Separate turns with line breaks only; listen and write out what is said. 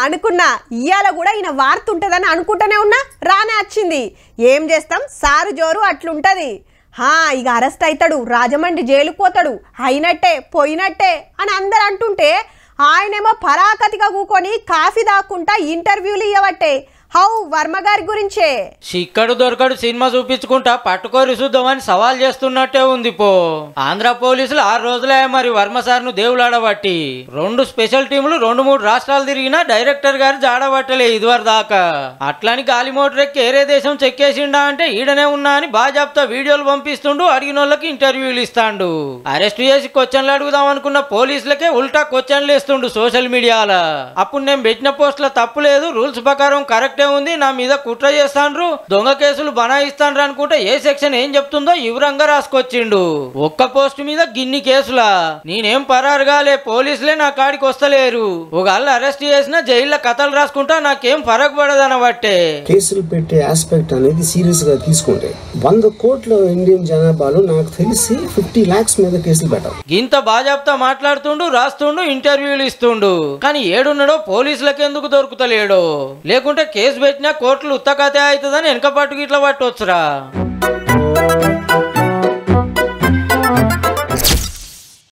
అనుకున్నా ఇయ్యాల కూడా ఈయన వార్త ఉంటుందని అనుకుంటూనే ఉన్నా రానే వచ్చింది. ఏం చేస్తాం, సారు జోరు అట్లుంటది. ఇక అరెస్ట్ అవుతాడు, రాజమండ్రి జైలుకు పోతాడు, అయినట్టే పోయినట్టే అని అందరు అంటుంటే ఆయనేమో పరాకతిగా కూకొని కాఫీ దాక్కుంటా ఇంటర్వ్యూలు ఇవ్వబట్టే. వర్మ గారి గురించే
చిక్కడు దొరకడు సినిమా చూపించుకుంటా పట్టుకోరి చూద్దామని సవాల్ చేస్తున్నట్టే ఉంది. ఆంధ్ర పోలీసులు 6 రోజులే మరి వర్మ సార్ ను దేవులాడబట్టి 2 స్పెషల్ టీములు 2-3 రాష్ట్రాలు తిరిగినా డైరెక్టర్ గారు జాడబట్టలే ఇదివరకు దాకా. అట్లని గాలి మోటార్ ఎక్కి ఏరే దేశం చెక్కేసిండా అంటే ఈడనే ఉన్నా అని బాజాబ్తా వీడియోలు పంపిస్తుండు, అడిగిన వాళ్ళకి ఇంటర్వ్యూలు ఇస్తాండు. అరెస్ట్ చేసి క్వశ్చన్లు అడుగుదాం అనుకున్న పోలీసులకే ఉల్టా క్వశ్చన్లు ఇస్తుండు సోషల్ మీడియాలో. అప్పుడు నేను పెట్టిన పోస్టులో తప్పు లేదు, రూల్స్ ప్రకారం కరెక్ట్ ఉంది, నా మీద కుట్ర చేస్తాండ్రు, దొంగ కేసులు బనాయిస్తాండ్రు అనుకుంటే ఏ సెక్షన్ ఏం చెప్తుందో వివరంగా రాసుకొచ్చిండు. ఒక్క పోస్ట్ మీద గిన్ని కేసులా? నేనేం పరారుగాలే, పోలీసులే నా కాడికి వస్తలేరు. ఒకళ్ళ అరెస్ట్ చేసినా జైల్లో కథలు రాసుకుంటా నాకేం ఫరక్ పడదనబట్టే.
కేసులు పెట్టే ఆస్పెక్ట్ అనేది సీరియస్ గా తీసుకుంటే 100 కోట్ల ఇండియన్ జనాభాలో నాకు తెలిసి 50 lakhs మీద కేసులు పెట్టారు.
ఇంత బాజాబ్తా మాట్లాడుతుండు, రాస్తుండు, ఇంటర్వ్యూలు ఇస్తుండు. కానీ ఏడున్నాడో పోలీసులకు ఎందుకు దొరుకుతలేడో? లేకుంటే కేసు పెట్టినా కోర్టులు ఉత్తకతే అవుతుందని వెనక పట్టుకు ఇట్లా పట్టొచ్చురా.